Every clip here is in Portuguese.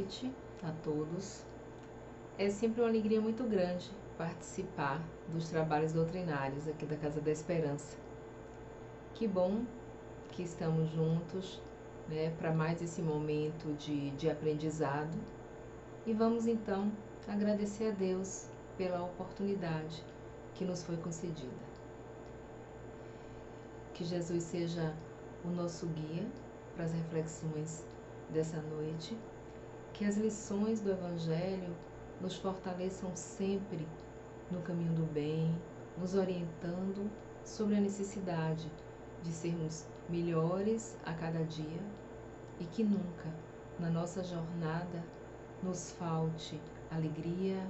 noite a todos. É sempre uma alegria muito grande participar dos trabalhos doutrinários aqui da Casa da Esperança. Que bom que estamos juntos, para mais esse momento de aprendizado. E vamos então agradecer a Deus pela oportunidade que nos foi concedida. Que Jesus seja o nosso guia para as reflexões dessa noite, que as lições do Evangelho nos fortaleçam sempre no caminho do bem, nos orientando sobre a necessidade de sermos melhores a cada dia e que nunca na nossa jornada nos falte alegria,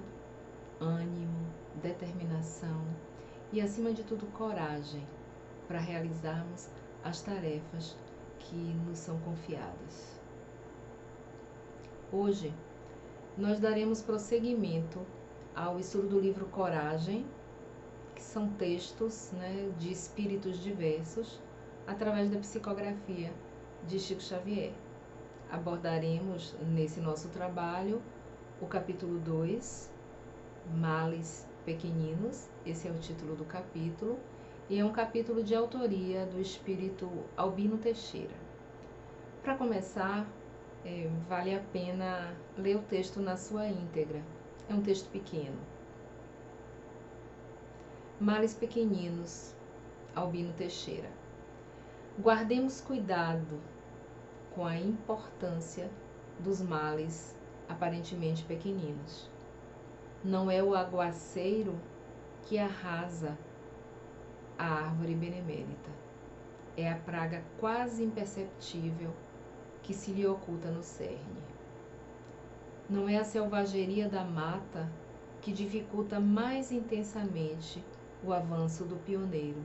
ânimo, determinação e, acima de tudo, coragem para realizarmos as tarefas que nos são confiadas. Hoje, nós daremos prosseguimento ao estudo do livro Coragem, que são textos de espíritos diversos, através da psicografia de Chico Xavier. Abordaremos nesse nosso trabalho o capítulo 2, Males Pequeninos, esse é o título do capítulo, e é um capítulo de autoria do espírito Albino Teixeira. Para começar, vale a pena ler o texto na sua íntegra. É um texto pequeno. Males pequeninos, Albino Teixeira. Guardemos cuidado com a importância dos males aparentemente pequeninos. Não é o aguaceiro que arrasa a árvore benemérita. É a praga quase imperceptível que se lhe oculta no cerne. Não é a selvageria da mata que dificulta mais intensamente o avanço do pioneiro.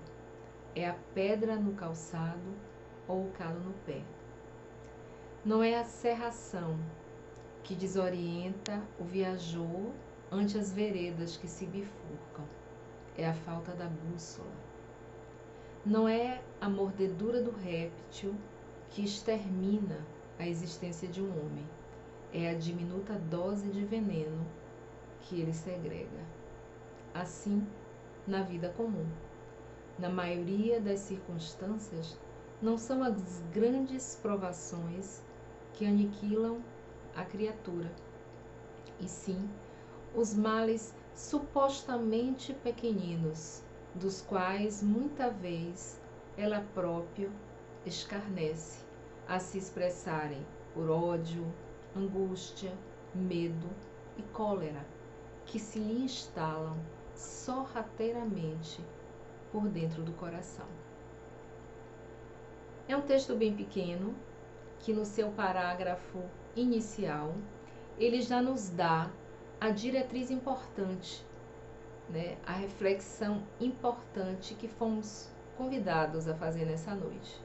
É a pedra no calçado ou o calo no pé. Não é a serração que desorienta o viajor ante as veredas que se bifurcam. É a falta da bússola. Não é a mordedura do réptil que extermina a existência de um homem. É a diminuta dose de veneno que ele segrega. Assim, na vida comum, na maioria das circunstâncias, não são as grandes provações que aniquilam a criatura, e sim os males supostamente pequeninos, dos quais muita vez ela própria escarnece, a se expressarem por ódio, angústia, medo e cólera, que se lhe instalam sorrateiramente por dentro do coração. É um texto bem pequeno, que no seu parágrafo inicial, ele já nos dá a diretriz importante, a reflexão importante que fomos convidados a fazer nessa noite.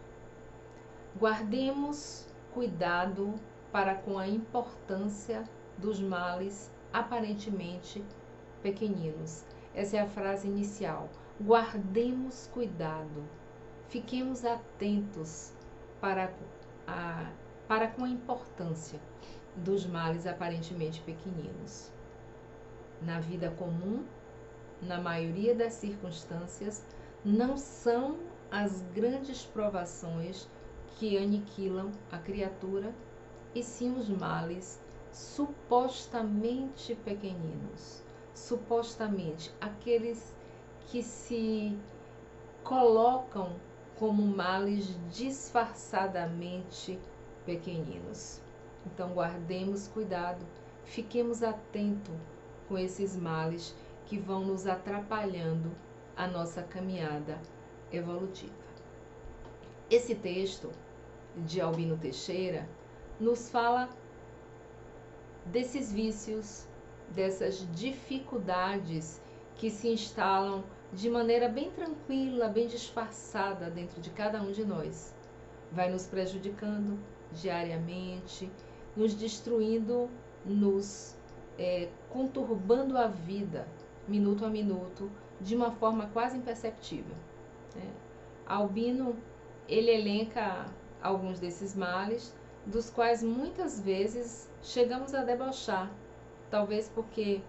Guardemos cuidado para com a importância dos males aparentemente pequeninos. Essa é a frase inicial. Guardemos cuidado, fiquemos atentos para com a importância dos males aparentemente pequeninos. Na vida comum, na maioria das circunstâncias, não são as grandes provações que aniquilam a criatura, e sim os males supostamente pequeninos, supostamente aqueles que se colocam como males disfarçadamente pequeninos. Então guardemos cuidado, fiquemos atentos com esses males que vão nos atrapalhando a nossa caminhada evolutiva. Esse texto de Albino Teixeira nos fala desses vícios, dessas dificuldades que se instalam de maneira bem tranquila, bem disfarçada dentro de cada um de nós. Vai nos prejudicando diariamente, nos destruindo, nos conturbando a vida, minuto a minuto, de uma forma quase imperceptível. Albino, ele elenca alguns desses males, dos quais muitas vezes chegamos a debochar, talvez porque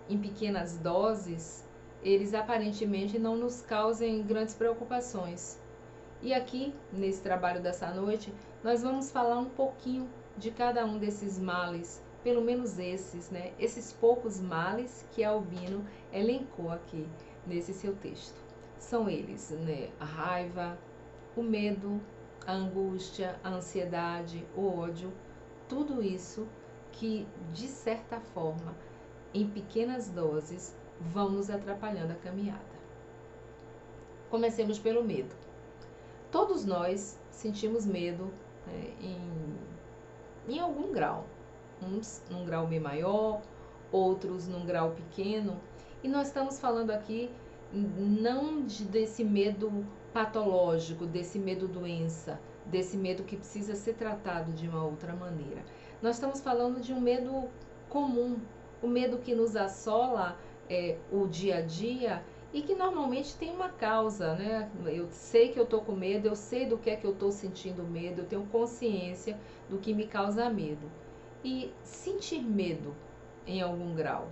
em pequenas doses eles aparentemente não nos causem grandes preocupações. E aqui, nesse trabalho dessa noite, nós vamos falar um pouquinho de cada um desses males, pelo menos esses, né? Esses poucos males que Albino elencou aqui nesse seu texto. São eles, né? A raiva, o medo, a angústia, a ansiedade, o ódio, tudo isso que, de certa forma, em pequenas doses, vão nos atrapalhando a caminhada. Comecemos pelo medo. Todos nós sentimos medo, né, em algum grau. Uns num grau bem maior, outros num grau pequeno. E nós estamos falando aqui não desse medo patológico, desse medo doença, desse medo que precisa ser tratado de uma outra maneira. Nós estamos falando de um medo comum, o medo que nos assola o dia a dia e que normalmente tem uma causa, né? Eu sei que eu estou com medo, eu sei do que é que eu estou sentindo medo, eu tenho consciência do que me causa medo. E sentir medo em algum grau,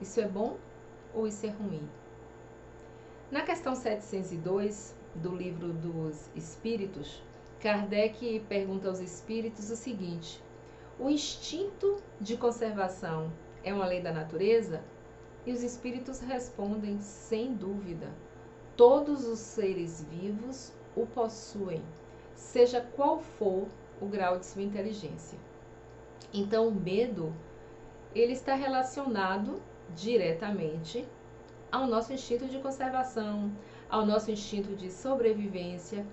isso é bom ou isso é ruim? Na questão 702 do Livro dos Espíritos, Kardec pergunta aos espíritos o seguinte: o instinto de conservação é uma lei da natureza? E os espíritos respondem sem dúvida: todos os seres vivos o possuem, seja qual for o grau de sua inteligência. Então, o medo, ele está relacionado diretamente ao nosso instinto de conservação, ao nosso instinto de sobrevivência,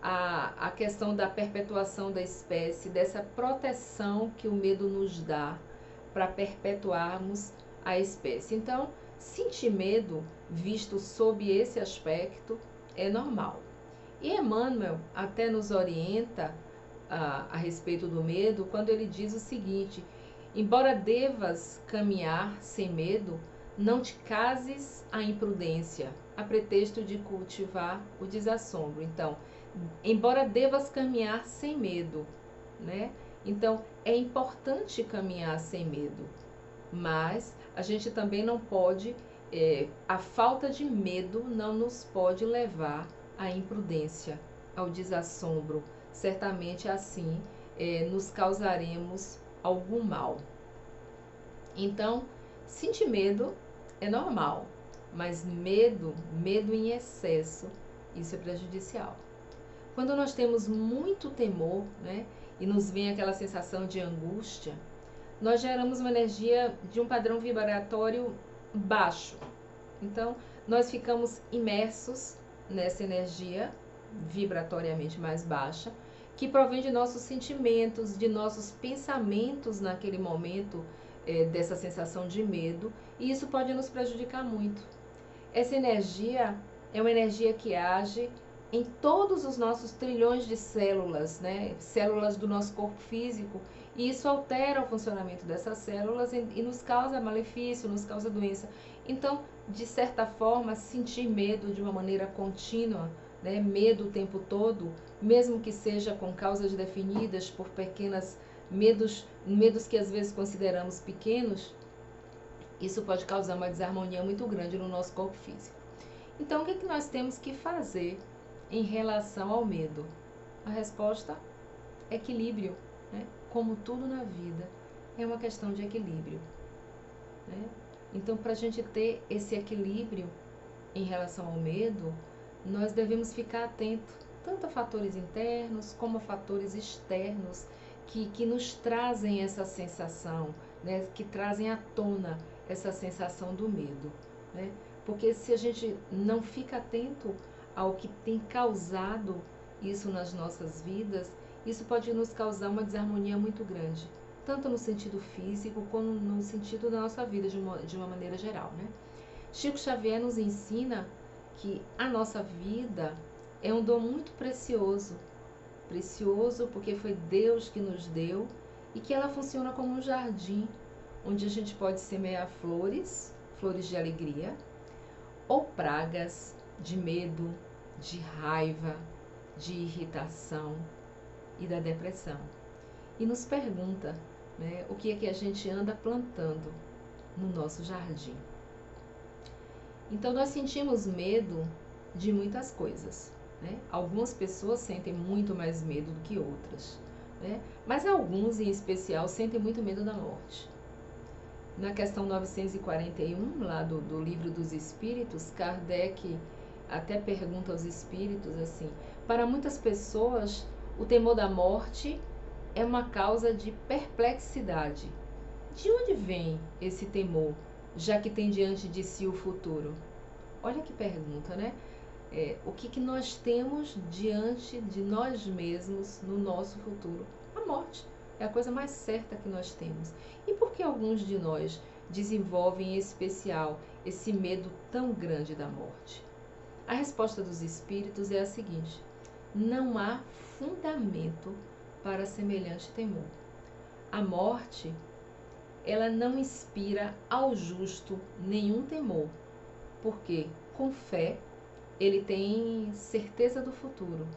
a questão da perpetuação da espécie, dessa proteção que o medo nos dá para perpetuarmos a espécie. Então, sentir medo, visto sob esse aspecto, é normal. E Emmanuel até nos orienta a respeito do medo, quando ele diz o seguinte: embora devas caminhar sem medo, não te cases à imprudência, a pretexto de cultivar o desassombro. Então, embora devas caminhar sem medo, né? Então, é importante caminhar sem medo, mas a gente também não pode, a falta de medo não nos pode levar à imprudência, ao desassombro. Certamente assim nos causaremos algum mal. Então, sentir medo é normal, mas medo em excesso, isso é prejudicial. Quando nós temos muito temor, né, e nos vem aquela sensação de angústia, nós geramos uma energia de um padrão vibratório baixo. Então, nós ficamos imersos nessa energia vibratoriamente mais baixa, que provém de nossos sentimentos, de nossos pensamentos naquele momento, dessa sensação de medo, e isso pode nos prejudicar muito. Essa energia é uma energia que age em todos os nossos trilhões de células, né? Células do nosso corpo físico, e isso altera o funcionamento dessas células e nos causa malefício, nos causa doença. Então, de certa forma, sentir medo de uma maneira contínua, né? Medo o tempo todo, mesmo que seja com causas definidas por pequenas medos que às vezes consideramos pequenos, isso pode causar uma desarmonia muito grande no nosso corpo físico. Então, o que é que nós temos que fazer em relação ao medo? A resposta é equilíbrio, né? Como tudo na vida, é uma questão de equilíbrio, né? Então, para a gente ter esse equilíbrio em relação ao medo, nós devemos ficar atentos tanto a fatores internos como a fatores externos que nos trazem essa sensação, né? Que trazem à tona essa sensação do medo, né? Porque se a gente não fica atento ao que tem causado isso nas nossas vidas, isso pode nos causar uma desarmonia muito grande, tanto no sentido físico como no sentido da nossa vida de uma maneira geral, né? Chico Xavier nos ensina que a nossa vida é um dom muito precioso, precioso porque foi Deus que nos deu, e que ela funciona como um jardim, onde a gente pode semear flores, flores de alegria, ou pragas de medo, de raiva, de irritação e da depressão. e nos pergunta, né, o que é que a gente anda plantando no nosso jardim. Então, nós sentimos medo de muitas coisas, né? Algumas pessoas sentem muito mais medo do que outras, né? Mas alguns, em especial, sentem muito medo da morte. Na questão 941, lá do Livro dos Espíritos, Kardec até pergunta aos espíritos assim: para muitas pessoas, o temor da morte é uma causa de perplexidade. De onde vem esse temor, já que tem diante de si o futuro? Olha que pergunta, né? O que nós temos diante de nós mesmos no nosso futuro? A morte é a coisa mais certa que nós temos. E por que alguns de nós desenvolvem em especial esse medo tão grande da morte? A resposta dos espíritos é a seguinte: não há fundamento para semelhante temor. A morte, ela não inspira ao justo nenhum temor, porque com fé ele tem certeza do futuro,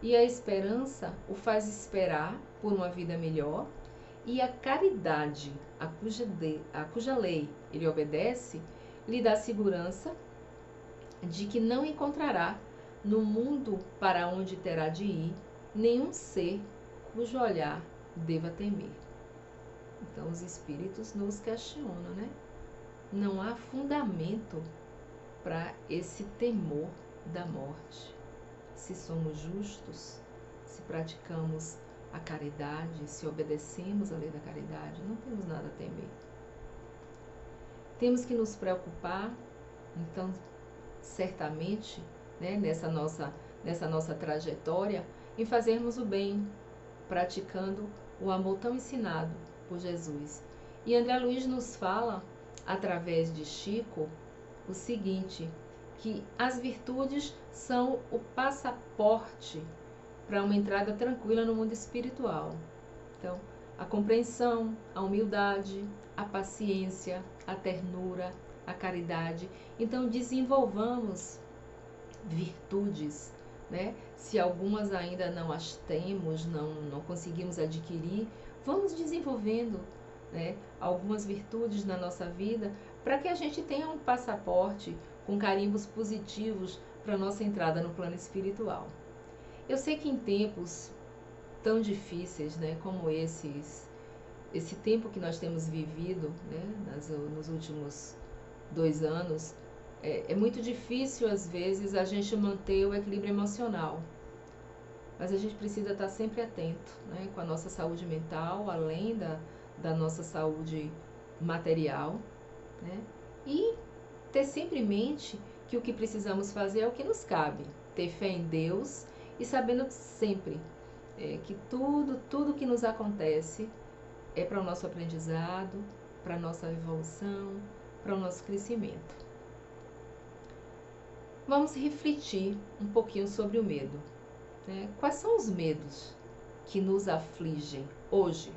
e a esperança o faz esperar por uma vida melhor, e a caridade, a cuja lei ele obedece, lhe dá segurança de que não encontrará no mundo para onde terá de ir nenhum ser cujo olhar deva temer. Então os espíritos nos questionam, né? Não há fundamento para esse temor da morte. Se somos justos, se praticamos a caridade, se obedecemos à lei da caridade, não temos nada a temer. Temos que nos preocupar, então, certamente, né, nessa nossa trajetória, em fazermos o bem, praticando o amor tão ensinado por Jesus. E André Luiz nos fala, através de Chico, o seguinte, que as virtudes são o passaporte para uma entrada tranquila no mundo espiritual. Então, a compreensão, a humildade, a paciência, a ternura, a caridade. Então, desenvolvamos virtudes, né? Se algumas ainda não as temos, não conseguimos adquirir, vamos desenvolvendo, né, algumas virtudes na nossa vida para que a gente tenha um passaporte com carimbos positivos para a nossa entrada no plano espiritual. Eu sei que em tempos tão difíceis, né, como esse tempo que nós temos vivido, né, nos últimos 2 anos, é muito difícil às vezes a gente manter o equilíbrio emocional. Mas a gente precisa estar sempre atento, né, com a nossa saúde mental, além da nossa saúde material, né, e ter sempre em mente que o que precisamos fazer é o que nos cabe, ter fé em Deus e sabendo sempre que tudo que nos acontece é para o nosso aprendizado, para a nossa evolução, para o nosso crescimento. Vamos refletir um pouquinho sobre o medo, né? Quais são os medos que nos afligem hoje?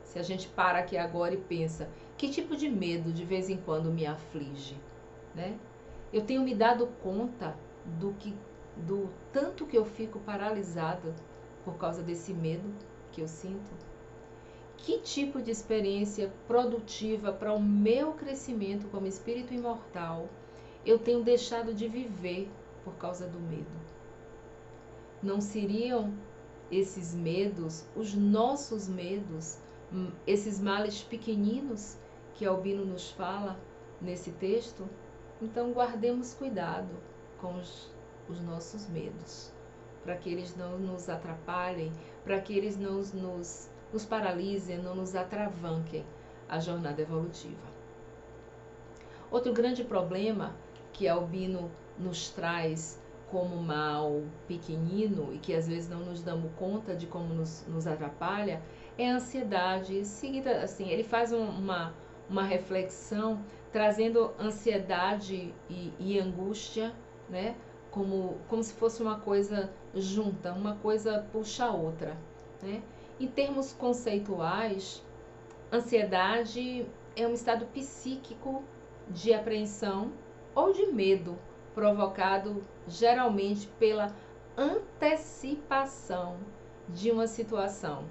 Se a gente para aqui agora e pensa, que tipo de medo de vez em quando me aflige, né? Eu tenho me dado conta do tanto que eu fico paralisada por causa desse medo que eu sinto? Que tipo de experiência produtiva para o meu crescimento como espírito imortal eu tenho deixado de viver por causa do medo? Não seriam esses medos, os nossos medos, esses males pequeninos que Albino nos fala nesse texto? Então guardemos cuidado com os nossos medos, para que eles não nos atrapalhem, para que eles não nos paralisem, não nos atravanquem a jornada evolutiva. Outro grande problema que Albino nos traz como mal pequenino e que às vezes não nos damos conta de como nos atrapalha é a ansiedade. Em seguida, assim, ele faz uma reflexão trazendo ansiedade e angústia, né, como se fosse uma coisa junta, uma coisa puxa a outra, né? Em termos conceituais, ansiedade é um estado psíquico de apreensão ou de medo provocado geralmente pela antecipação de uma situação,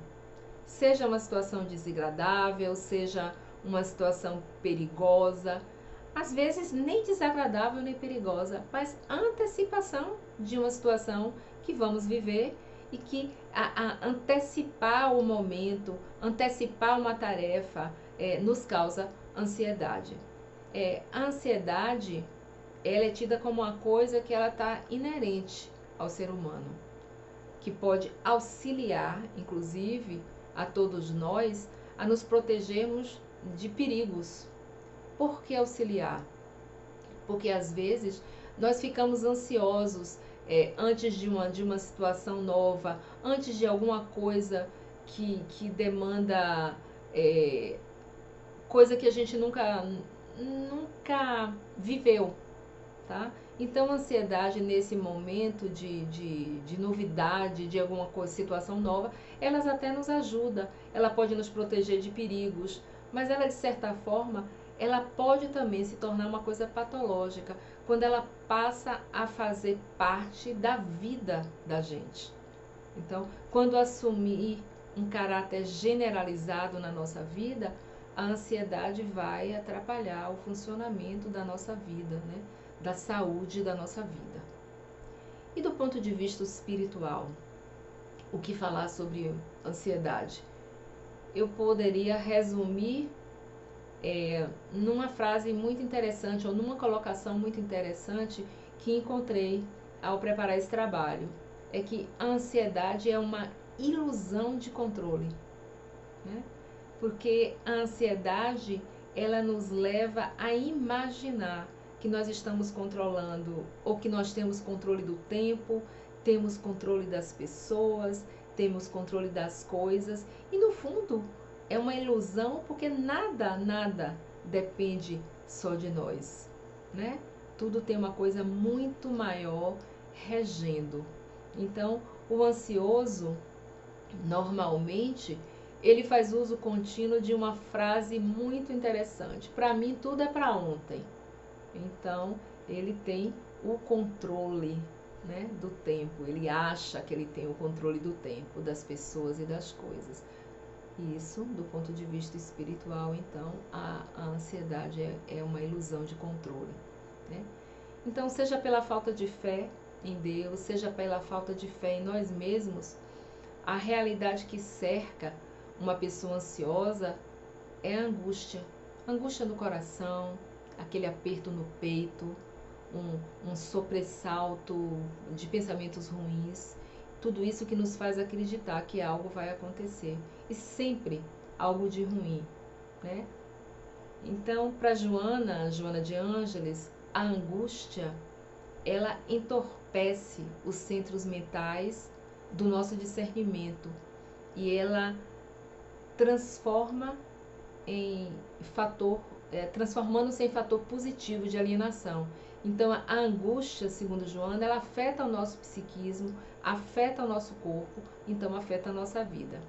seja uma situação desagradável, seja uma situação perigosa, às vezes nem desagradável nem perigosa, mas a antecipação de uma situação que vamos viver e que antecipar o momento, antecipar uma tarefa nos causa ansiedade. A ansiedade, ela é tida como uma coisa que ela está inerente ao ser humano, que pode auxiliar, inclusive, a todos nós a nos protegermos de perigos. Por que auxiliar? Porque às vezes nós ficamos ansiosos antes de uma situação nova, antes de alguma coisa que demanda coisa que a gente nunca viveu, tá? Então, a ansiedade nesse momento de novidade, de alguma situação nova, elas até nos ajuda, ela pode nos proteger de perigos, mas ela, de certa forma, ela pode também se tornar uma coisa patológica, quando ela passa a fazer parte da vida da gente. Então, quando assumir um caráter generalizado na nossa vida, a ansiedade vai atrapalhar o funcionamento da nossa vida, né? Da saúde da nossa vida. E do ponto de vista espiritual, o que falar sobre ansiedade? Eu poderia resumir numa frase muito interessante, ou numa colocação muito interessante que encontrei ao preparar esse trabalho. É que a ansiedade é uma ilusão de controle, né? Porque a ansiedade, ela nos leva a imaginar que nós estamos controlando, ou que nós temos controle do tempo, temos controle das pessoas, temos controle das coisas, e no fundo é uma ilusão, porque nada depende só de nós, né? Tudo tem uma coisa muito maior regendo. Então, o ansioso, normalmente, ele faz uso contínuo de uma frase muito interessante. Para mim, tudo é para ontem. Então, ele tem o controle, né, do tempo. Ele acha que ele tem o controle do tempo, das pessoas e das coisas. Isso, do ponto de vista espiritual, então, a ansiedade é uma ilusão de controle, né? Então, seja pela falta de fé em Deus, seja pela falta de fé em nós mesmos, a realidade que cerca uma pessoa ansiosa é a angústia. Angústia no coração, aquele aperto no peito, um sobressalto de pensamentos ruins. Tudo isso que nos faz acreditar que algo vai acontecer. E sempre algo de ruim, né? Então, para Joana de Ângeles, a angústia, ela entorpece os centros mentais do nosso discernimento e ela transformando-se em fator positivo de alienação. Então, a angústia, segundo Joana, ela afeta o nosso psiquismo, afeta o nosso corpo, então afeta a nossa vida.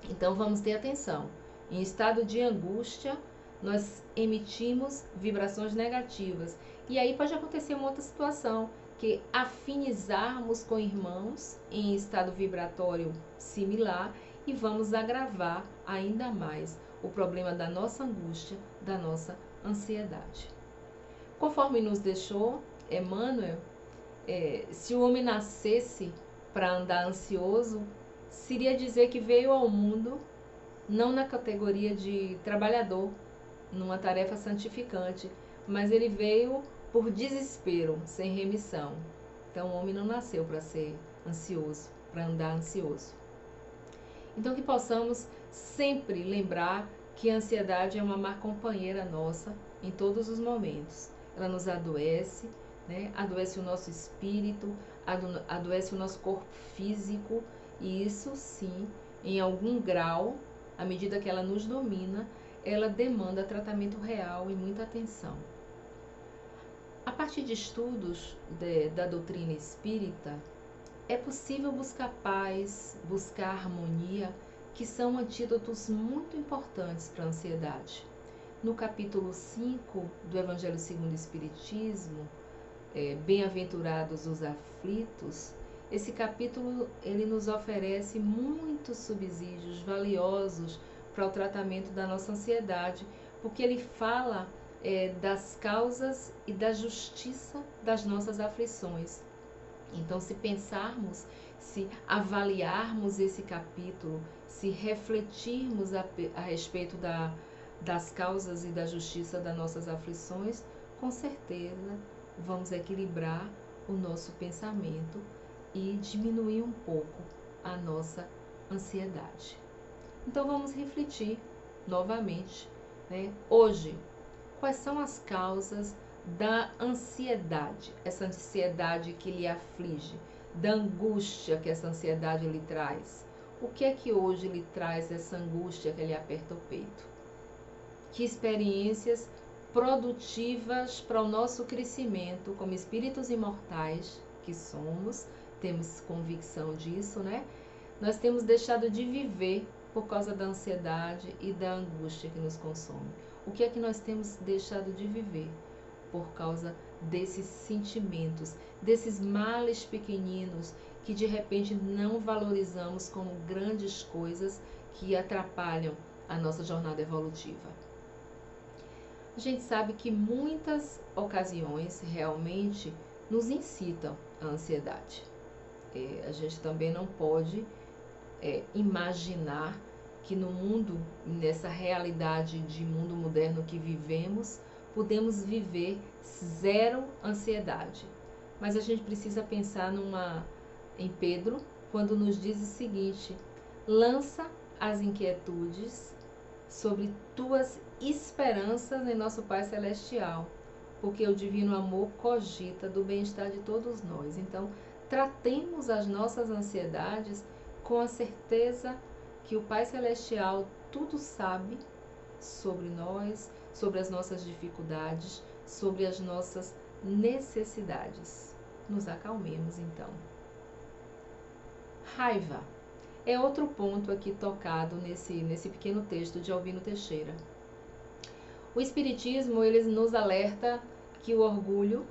Então, vamos ter atenção. Em estado de angústia, nós emitimos vibrações negativas. E aí pode acontecer uma outra situação, que afinizarmos com irmãos em estado vibratório similar e vamos agravar ainda mais o problema da nossa angústia, da nossa ansiedade. Conforme nos deixou Emmanuel, se o homem nascesse para andar ansioso, seria dizer que veio ao mundo não na categoria de trabalhador, numa tarefa santificante, mas ele veio por desespero, sem remissão. Então o homem não nasceu para ser ansioso, para andar ansioso. Então que possamos sempre lembrar que a ansiedade é uma má companheira nossa em todos os momentos. Ela nos adoece, né? Adoece o nosso espírito, adoece o nosso corpo físico, e isso sim, em algum grau, à medida que ela nos domina, ela demanda tratamento real e muita atenção. A partir de estudos da doutrina espírita, é possível buscar paz, buscar harmonia, que são antídotos muito importantes para a ansiedade. No capítulo 5 do Evangelho segundo o Espiritismo, Bem-aventurados os aflitos, esse capítulo ele nos oferece muitos subsídios valiosos para o tratamento da nossa ansiedade, porque ele fala das causas e da justiça das nossas aflições. Então, se pensarmos, se avaliarmos esse capítulo, se refletirmos a respeito das causas e da justiça das nossas aflições, com certeza vamos equilibrar o nosso pensamento e diminuir um pouco a nossa ansiedade. Então vamos refletir novamente, né? Hoje, quais são as causas da ansiedade, essa ansiedade que lhe aflige, da angústia que essa ansiedade lhe traz? O que é que hoje lhe traz essa angústia que lhe aperta o peito? Que experiências produtivas para o nosso crescimento como espíritos imortais que somos, temos convicção disso, né? Nós temos deixado de viver por causa da ansiedade e da angústia que nos consome. O que é que nós temos deixado de viver por causa desses sentimentos, desses males pequeninos que de repente não valorizamos como grandes coisas que atrapalham a nossa jornada evolutiva? A gente sabe que muitas ocasiões realmente nos incitam à ansiedade. A gente também não pode imaginar que no mundo, nessa realidade de mundo moderno que vivemos, podemos viver zero ansiedade. Mas a gente precisa pensar em Pedro, quando nos diz o seguinte: lança as inquietudes sobre tuas esperanças em nosso Pai Celestial, porque o divino amor cogita do bem-estar de todos nós. Então, tratemos as nossas ansiedades com a certeza que o Pai Celestial tudo sabe sobre nós, sobre as nossas dificuldades, sobre as nossas necessidades. Nos acalmemos, então. Raiva é outro ponto aqui tocado nesse pequeno texto de Albino Teixeira. O Espiritismo, ele nos alerta que o orgulho,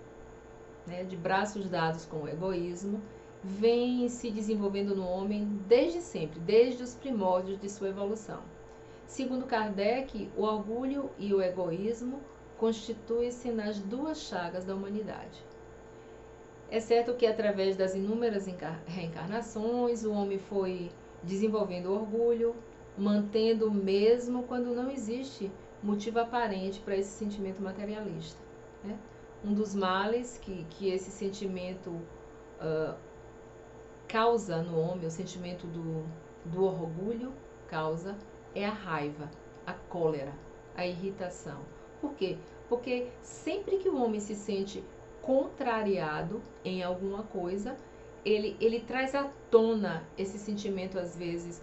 né, de braços dados com o egoísmo, vem se desenvolvendo no homem desde sempre, desde os primórdios de sua evolução. Segundo Kardec, o orgulho e o egoísmo constituem-se nas duas chagas da humanidade. É certo que através das inúmeras reencarnações, o homem foi desenvolvendo o orgulho, mantendo mesmo quando não existe motivo aparente para esse sentimento materialista, né? Um dos males que esse sentimento causa no homem, o sentimento do orgulho causa, é a raiva, a cólera, a irritação. Por quê? Porque sempre que o homem se sente contrariado em alguma coisa, ele traz à tona esse sentimento, às vezes,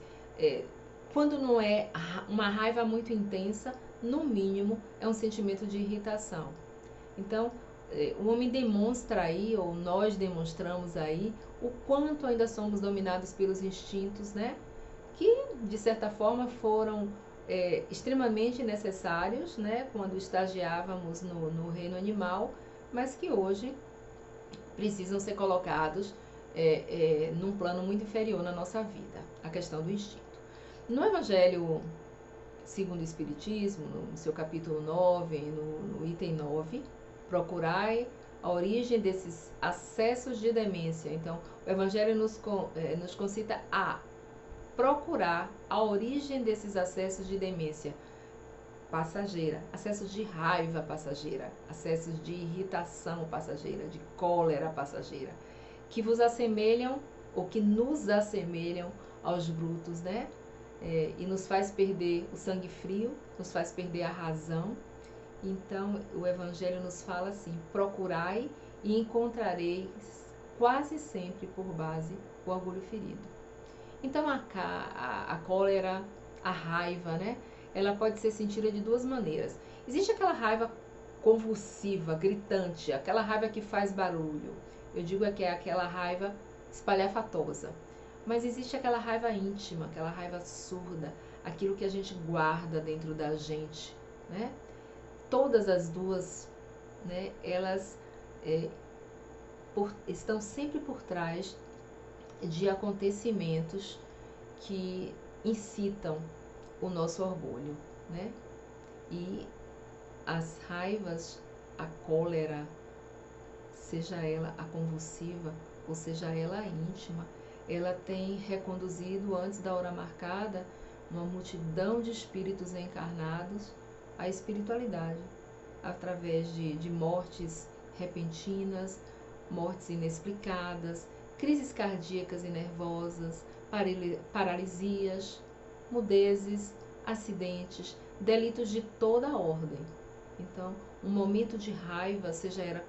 quando não é uma raiva muito intensa, no mínimo é um sentimento de irritação. Então, o homem demonstra aí, ou nós demonstramos aí, o quanto ainda somos dominados pelos instintos, né? Que, de certa forma, foram extremamente necessários, né? Quando estagiávamos no reino animal, mas que hoje precisam ser colocados num plano muito inferior na nossa vida, a questão do instinto. No Evangelho segundo o Espiritismo, no seu capítulo 9, no item 9, procurai a origem desses acessos de demência. Então, o Evangelho nos concita a procurar a origem desses acessos de demência passageira, acessos de raiva passageira, acessos de irritação passageira, de cólera passageira, que vos assemelham, ou que nos assemelham aos brutos, né? E nos faz perder o sangue frio, nos faz perder a razão. Então, o Evangelho nos fala assim: procurai e encontrareis quase sempre por base o orgulho ferido. Então, a cólera, a raiva, né? Ela pode ser sentida de duas maneiras. Existe aquela raiva convulsiva, gritante, aquela raiva que faz barulho. Eu digo que é aquela raiva espalhafatosa. Mas existe aquela raiva íntima, aquela raiva surda, aquilo que a gente guarda dentro da gente, né? Todas as duas, né, elas estão sempre por trás de acontecimentos que incitam o nosso orgulho, né? E as raivas, a cólera, seja ela a convulsiva ou seja ela a íntima, ela tem reconduzido antes da hora marcada uma multidão de espíritos encarnados à espiritualidade, através de mortes repentinas, mortes inexplicadas, crises cardíacas e nervosas, paralisias, mudezes, acidentes, delitos de toda a ordem. Então, um momento de raiva, seja ela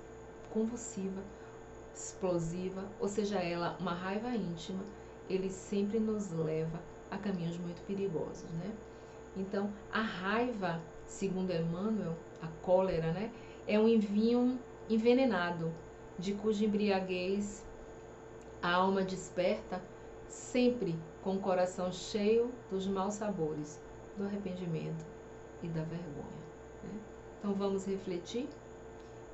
convulsiva, explosiva, ou seja ela uma raiva íntima, ele sempre nos leva a caminhos muito perigosos, né? Então, a raiva, segundo Emmanuel, a cólera, né, é um vinho envenenado, de cuja embriaguez a alma desperta sempre com o coração cheio dos maus sabores, do arrependimento e da vergonha, né? Então, vamos refletir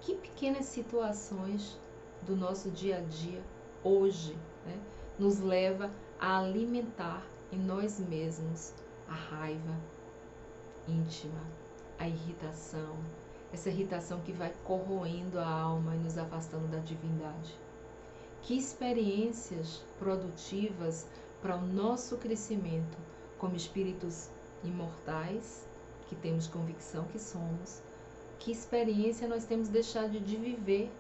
que pequenas situações do nosso dia a dia, hoje, né, nos leva a alimentar em nós mesmos a raiva íntima, a irritação, essa irritação que vai corroendo a alma e nos afastando da divindade. Que experiências produtivas para o nosso crescimento como espíritos imortais, que temos convicção que somos, que experiência nós temos deixado de viver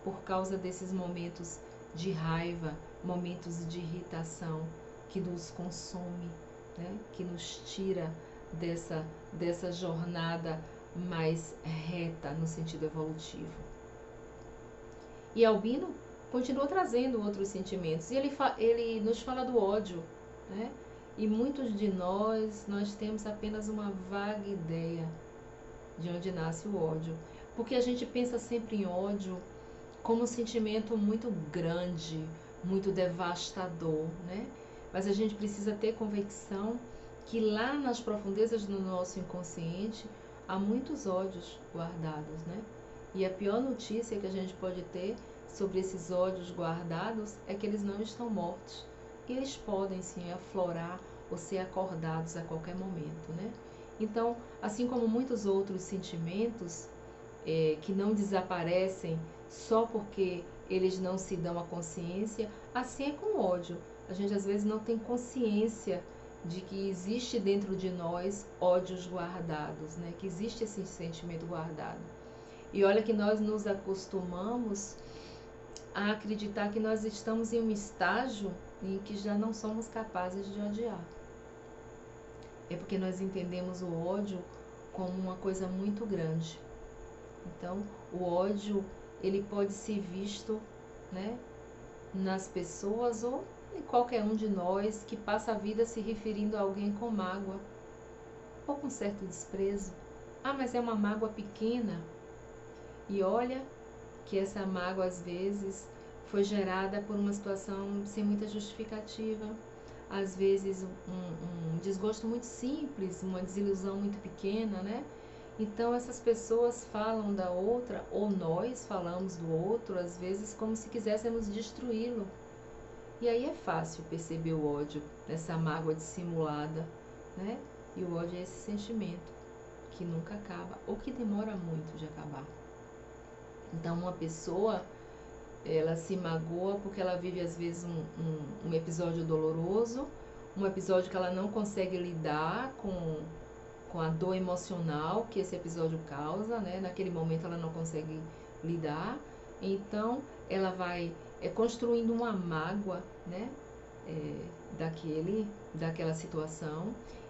por causa desses momentos de raiva, momentos de irritação que nos consome, né? Que nos tira dessa jornada mais reta no sentido evolutivo. E Albino continua trazendo outros sentimentos, e ele nos fala do ódio, né? E muitos de nós temos apenas uma vaga ideia de onde nasce o ódio, porque a gente pensa sempre em ódio como um sentimento muito grande, muito devastador, né? Mas a gente precisa ter convicção que lá nas profundezas do nosso inconsciente há muitos ódios guardados, né? E a pior notícia que a gente pode ter sobre esses ódios guardados é que eles não estão mortos. E eles podem sim aflorar ou ser acordados a qualquer momento, né? Então, assim como muitos outros sentimentos que não desaparecem só porque eles não se dão a consciência, assim é com o ódio. A gente às vezes não tem consciência de que existe dentro de nós ódios guardados, né? Que existe esse sentimento guardado. E olha que nós nos acostumamos a acreditar que nós estamos em um estágio em que já não somos capazes de odiar. É porque nós entendemos o ódio como uma coisa muito grande. Então, o ódio, ele pode ser visto, né, nas pessoas ou em qualquer um de nós que passa a vida se referindo a alguém com mágoa ou com certo desprezo. Ah, mas é uma mágoa pequena. E olha que essa mágoa, às vezes, foi gerada por uma situação sem muita justificativa. Às vezes, um desgosto muito simples, uma desilusão muito pequena, né? Então, essas pessoas falam da outra, ou nós falamos do outro, às vezes, como se quiséssemos destruí-lo. E aí é fácil perceber o ódio, essa mágoa dissimulada, né? E o ódio é esse sentimento que nunca acaba, ou que demora muito de acabar. Então, uma pessoa, ela se magoa porque ela vive, às vezes, um episódio doloroso, um episódio que ela não consegue lidar com a dor emocional que esse episódio causa, né? Naquele momento ela não consegue lidar, então ela vai construindo uma mágoa, né? Daquela situação.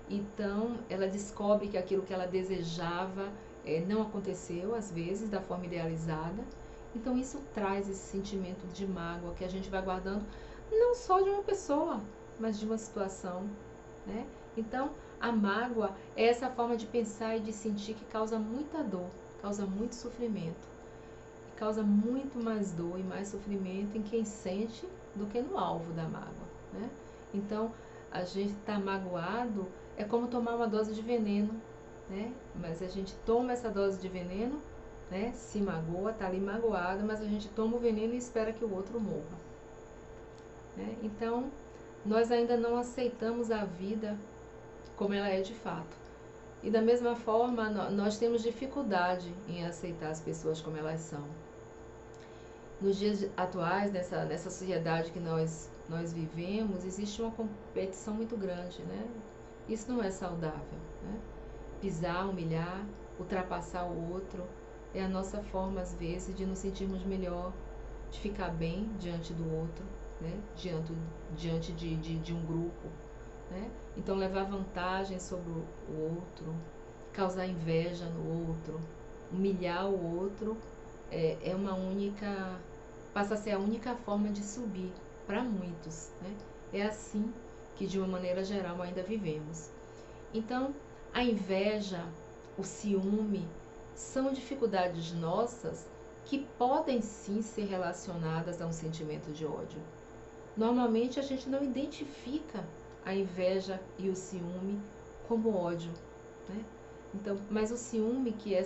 Então ela descobre que aquilo que ela desejava não aconteceu, às vezes, da forma idealizada. Então isso traz esse sentimento de mágoa que a gente vai guardando, não só de uma pessoa, mas de uma situação, né? Então, a mágoa é essa forma de pensar e de sentir que causa muita dor, causa muito sofrimento. E causa muito mais dor e mais sofrimento em quem sente do que no alvo da mágoa, né? Então, a gente tá magoado é como tomar uma dose de veneno, né? Mas a gente toma essa dose de veneno, né? Se magoa, tá ali magoado, mas a gente toma o veneno e espera que o outro morra. né? Então, nós ainda não aceitamos a vida como ela é de fato. E da mesma forma, nós temos dificuldade em aceitar as pessoas como elas são. Nos dias atuais, nessa sociedade que nós vivemos, existe uma competição muito grande, né? Isso não é saudável, né? Pisar, humilhar, ultrapassar o outro é a nossa forma, às vezes, de nos sentirmos melhor, de ficar bem diante do outro, né? Diante de um grupo, né? Então, levar vantagem sobre o outro, causar inveja no outro, humilhar o outro, é uma única, passa a ser a única forma de subir para muitos, né? É assim que, de uma maneira geral, ainda vivemos. Então, a inveja, o ciúme, são dificuldades nossas que podem sim ser relacionadas a um sentimento de ódio. Normalmente a gente não identifica a inveja e o ciúme como ódio, né? Então, mas o ciúme, que é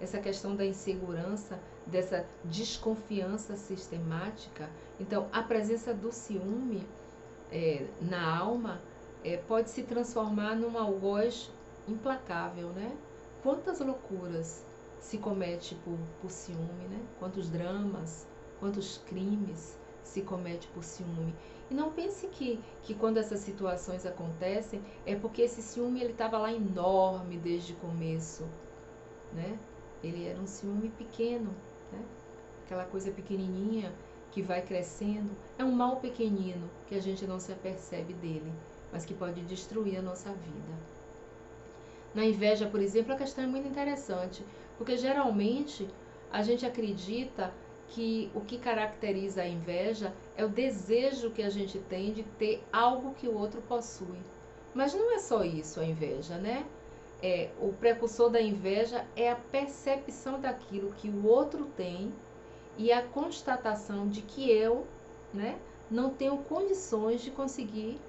essa questão da insegurança, dessa desconfiança sistemática, então a presença do ciúme na alma pode se transformar num algoz implacável, né? Quantas loucuras se comete por ciúme, né? Quantos dramas, quantos crimes se comete por ciúme. E não pense que quando essas situações acontecem é porque esse ciúme ele estava lá enorme desde o começo, né? Ele era um ciúme pequeno, né? Aquela coisa pequenininha que vai crescendo. É um mal pequenino que a gente não se apercebe dele, mas que pode destruir a nossa vida. Na inveja, por exemplo, a questão é muito interessante, porque geralmente a gente acredita que o que caracteriza a inveja é o desejo que a gente tem de ter algo que o outro possui. Mas não é só isso a inveja, né? O precursor da inveja é a percepção daquilo que o outro tem e a constatação de que eu, né, não tenho condições de conseguir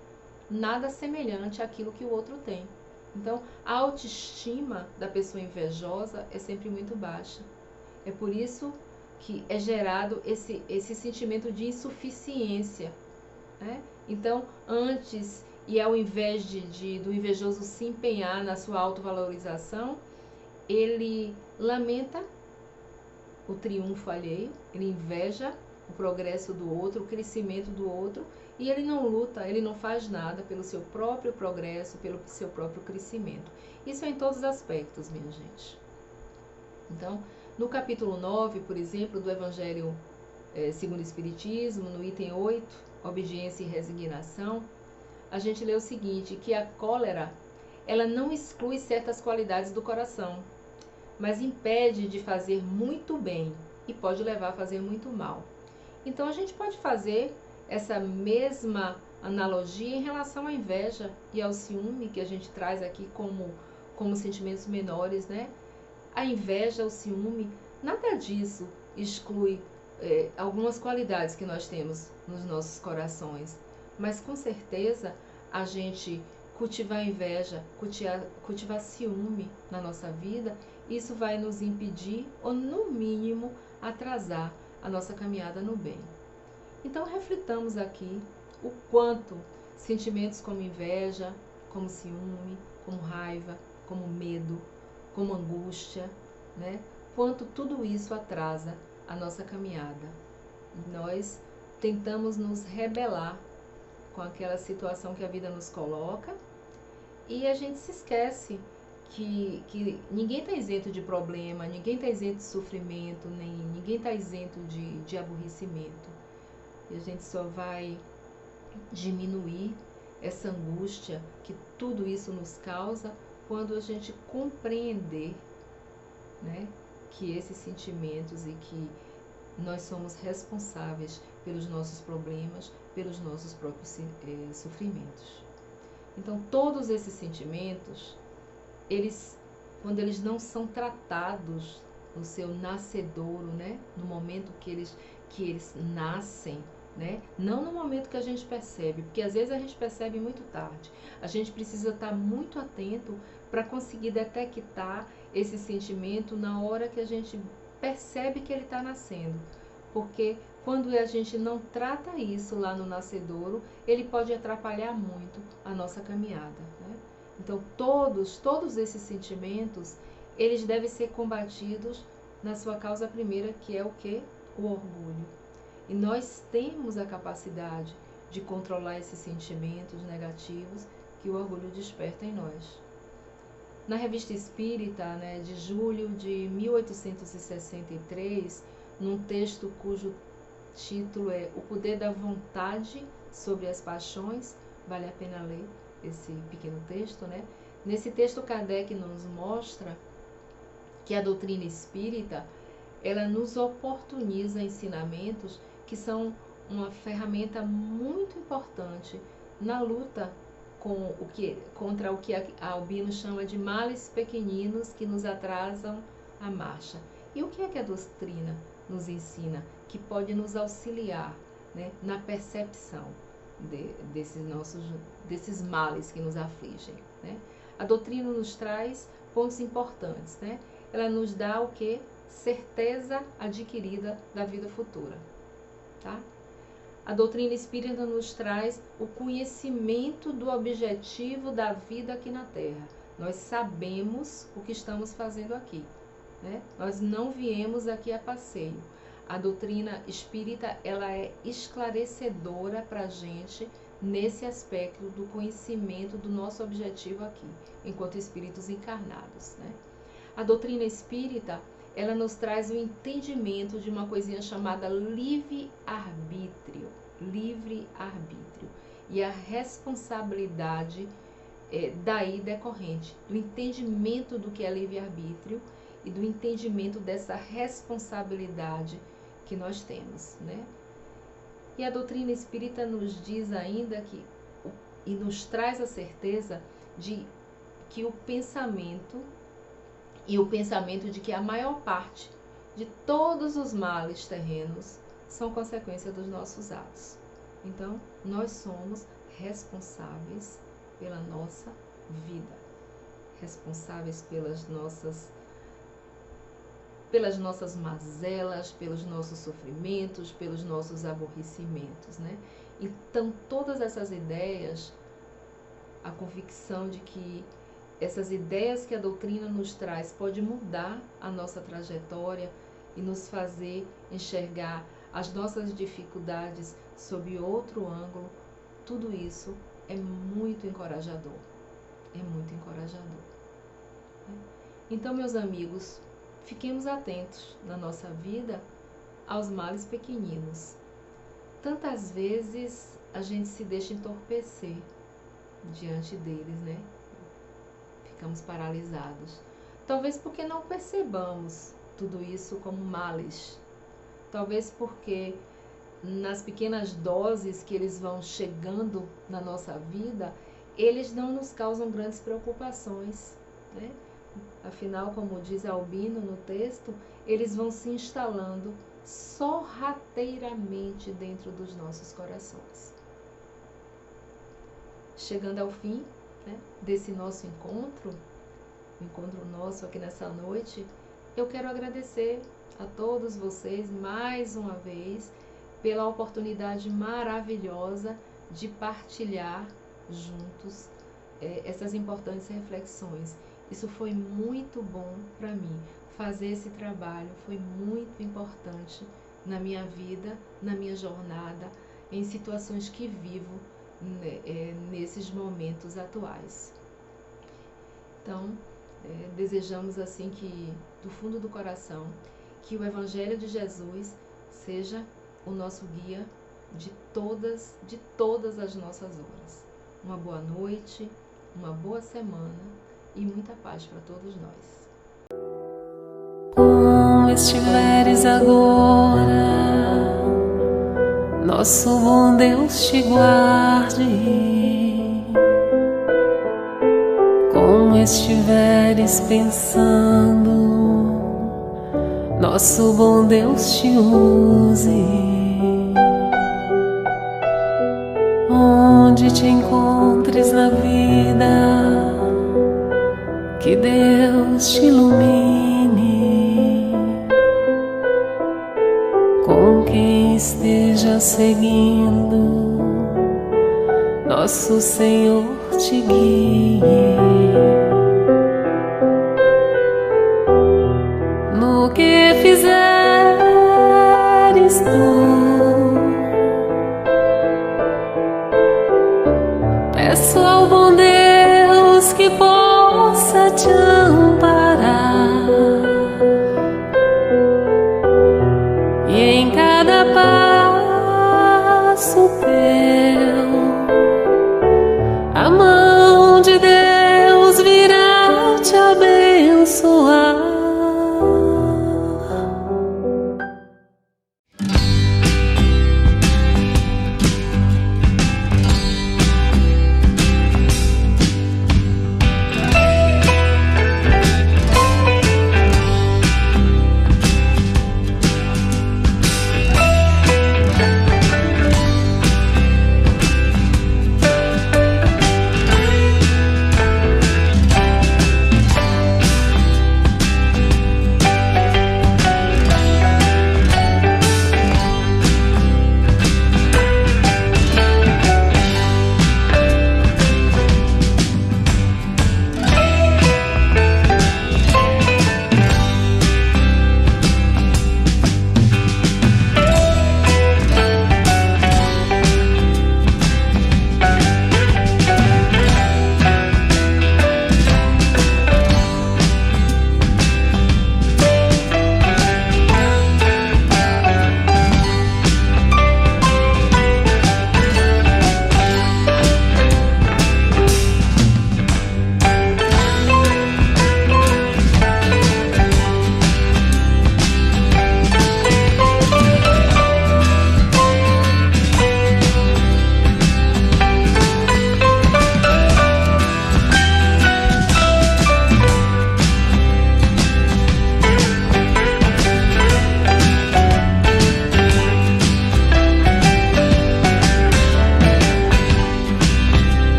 nada semelhante àquilo que o outro tem. Então, a autoestima da pessoa invejosa é sempre muito baixa. É por isso que é gerado esse sentimento de insuficiência, né? Então, antes e ao invés do invejoso se empenhar na sua autovalorização, ele lamenta o triunfo alheio, ele inveja o progresso do outro, o crescimento do outro, e ele não luta, ele não faz nada pelo seu próprio progresso, pelo seu próprio crescimento. Isso é em todos os aspectos, minha gente. Então, no capítulo 9, por exemplo, do Evangelho segundo o Espiritismo, no item 8, obediência e resignação, a gente lê o seguinte, que a cólera, ela não exclui certas qualidades do coração, mas impede de fazer muito bem e pode levar a fazer muito mal. Então, a gente pode fazer essa mesma analogia em relação à inveja e ao ciúme, que a gente traz aqui como sentimentos menores, né? A inveja, o ciúme, nada disso exclui algumas qualidades que nós temos nos nossos corações. Mas, com certeza, a gente cultivar inveja, cultivar ciúme na nossa vida, isso vai nos impedir, ou no mínimo, atrasar a nossa caminhada no bem. Então, reflitamos aqui o quanto sentimentos como inveja, como ciúme, como raiva, como medo, como angústia, né? Quanto tudo isso atrasa a nossa caminhada. Nós tentamos nos rebelar com aquela situação que a vida nos coloca e a gente se esquece que ninguém está isento de problema, ninguém está isento de sofrimento, ninguém está isento de aborrecimento. E a gente só vai diminuir essa angústia que tudo isso nos causa quando a gente compreender, né, que esses sentimentos e que nós somos responsáveis pelos nossos problemas, pelos nossos próprios sofrimentos. Então, todos esses sentimentos, quando eles não são tratados no seu nascedouro, né, no momento que eles nascem, né, não no momento que a gente percebe, porque às vezes a gente percebe muito tarde. A gente precisa estar muito atento para conseguir detectar esse sentimento na hora que a gente percebe que ele está nascendo. Porque quando a gente não trata isso lá no nascedouro, ele pode atrapalhar muito a nossa caminhada, né? Então, todos esses sentimentos, eles devem ser combatidos na sua causa primeira, que é o quê? O orgulho. E nós temos a capacidade de controlar esses sentimentos negativos que o orgulho desperta em nós. Na Revista Espírita, né, de julho de 1863, num texto cujo título é O Poder da Vontade sobre as Paixões, vale a pena ler esse pequeno texto, né? Nesse texto, Kardec nos mostra que a doutrina espírita, ela nos oportuniza ensinamentos que são uma ferramenta muito importante na luta contra o que a Albino chama de males pequeninos que nos atrasam a marcha. E o que é que a doutrina nos ensina? Que pode nos auxiliar, né, na percepção desses males que nos afligem, né? A doutrina nos traz pontos importantes, né? Ela nos dá o quê? Certeza adquirida da vida futura, tá? A doutrina espírita nos traz o conhecimento do objetivo da vida aqui na Terra. Nós sabemos o que estamos fazendo aqui, né? Nós não viemos aqui a passeio. A doutrina espírita, ela é esclarecedora para a gente nesse aspecto do conhecimento do nosso objetivo aqui, enquanto espíritos encarnados, né? A doutrina espírita, ela nos traz o entendimento de uma coisinha chamada livre-arbítrio. Livre-arbítrio. E a responsabilidade daí decorrente, do entendimento do que é livre-arbítrio e do entendimento dessa responsabilidade que nós temos, né? E a doutrina espírita nos diz ainda e nos traz a certeza de que o pensamento de que a maior parte de todos os males terrenos são consequência dos nossos atos. Então, nós somos responsáveis pela nossa vida, responsáveis pelas nossas mazelas, pelos nossos sofrimentos, pelos nossos aborrecimentos, né? Então, todas essas ideias, a convicção de que essas ideias que a doutrina nos traz pode mudar a nossa trajetória e nos fazer enxergar as nossas dificuldades sob outro ângulo, tudo isso é muito encorajador. É muito encorajador. Então, meus amigos, fiquemos atentos na nossa vida aos males pequeninos. Tantas vezes a gente se deixa entorpecer diante deles, né? Ficamos paralisados. Talvez porque não percebamos tudo isso como males. Talvez porque nas pequenas doses que eles vão chegando na nossa vida, eles não nos causam grandes preocupações, né? Afinal, como diz Albino no texto, eles vão se instalando sorrateiramente dentro dos nossos corações. Chegando ao fim, né, desse nosso encontro nosso aqui nessa noite, eu quero agradecer a todos vocês mais uma vez pela oportunidade maravilhosa de partilhar juntos essas importantes reflexões. Isso foi muito bom para mim. Fazer esse trabalho foi muito importante na minha vida, na minha jornada, em situações que vivo nesses momentos atuais. Então, desejamos assim que, do fundo do coração, que o Evangelho de Jesus seja o nosso guia de todas as nossas horas. Uma boa noite, uma boa semana e muita paz para todos nós. Como estiveres agora, nosso bom Deus te guarde. Como estiveres pensando, nosso bom Deus te use. Onde te encontres na vida, que Deus te ilumine. Com seguindo, nosso Senhor te guie. No que fizeres tu, peço ao bom Deus que possa te amparar, e em cada passo teu a mão de Deus virá te abençoar.